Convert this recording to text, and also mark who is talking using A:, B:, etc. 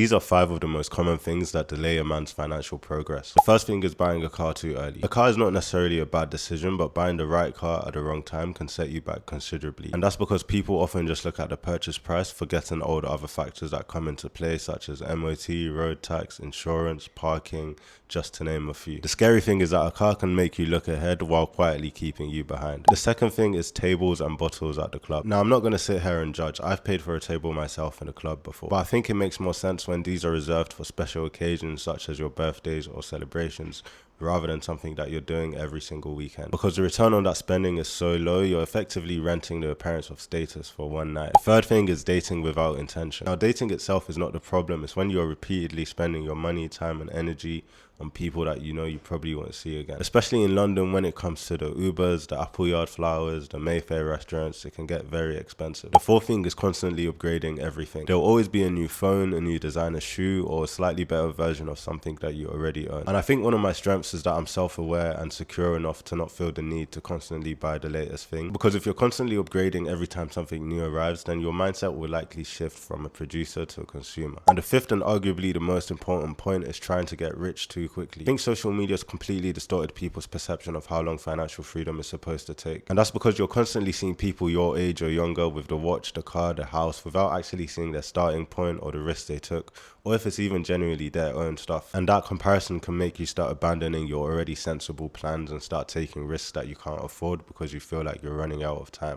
A: These are 5 of the most common things that delay a man's financial progress. The first thing is buying a car too early. A car is not necessarily a bad decision, but buying the right car at the wrong time can set you back considerably. And that's because people often just look at the purchase price, forgetting all the other factors that come into play, such as MOT, road tax, insurance, parking, just to name a few. The scary thing is that a car can make you look ahead while quietly keeping you behind. The second thing is tables and bottles at the club. Now, I'm not going to sit here and judge. I've paid for a table myself in a club before, but I think it makes more sense when these are reserved for special occasions such as your birthdays or celebrations, rather than something that you're doing every single weekend. Because the return on that spending is so low, you're effectively renting the appearance of status for one night. The third thing is dating without intention. Now, dating itself is not the problem. It's when you're repeatedly spending your money, time, and energy on people that you know you probably won't see again. Especially in London, when it comes to the Ubers, the Appleyard flowers, the Mayfair restaurants, it can get very expensive. The fourth thing is constantly upgrading everything. There'll always be a new phone, a new designer shoe, or a slightly better version of something that you already own. And I think one of my strengths is that I'm self-aware and secure enough to not feel the need to constantly buy the latest thing. Because if you're constantly upgrading every time something new arrives, then your mindset will likely shift from a producer to a consumer. And the fifth and arguably the most important point is trying to get rich too quickly. I think social media has completely distorted people's perception of how long financial freedom is supposed to take. And that's because you're constantly seeing people your age or younger with the watch, the car, the house, without actually seeing their starting point or the risks they took, or if it's even genuinely their own stuff. And that comparison can make you start abandoning your already sensible plans and start taking risks that you can't afford because you feel like you're running out of time.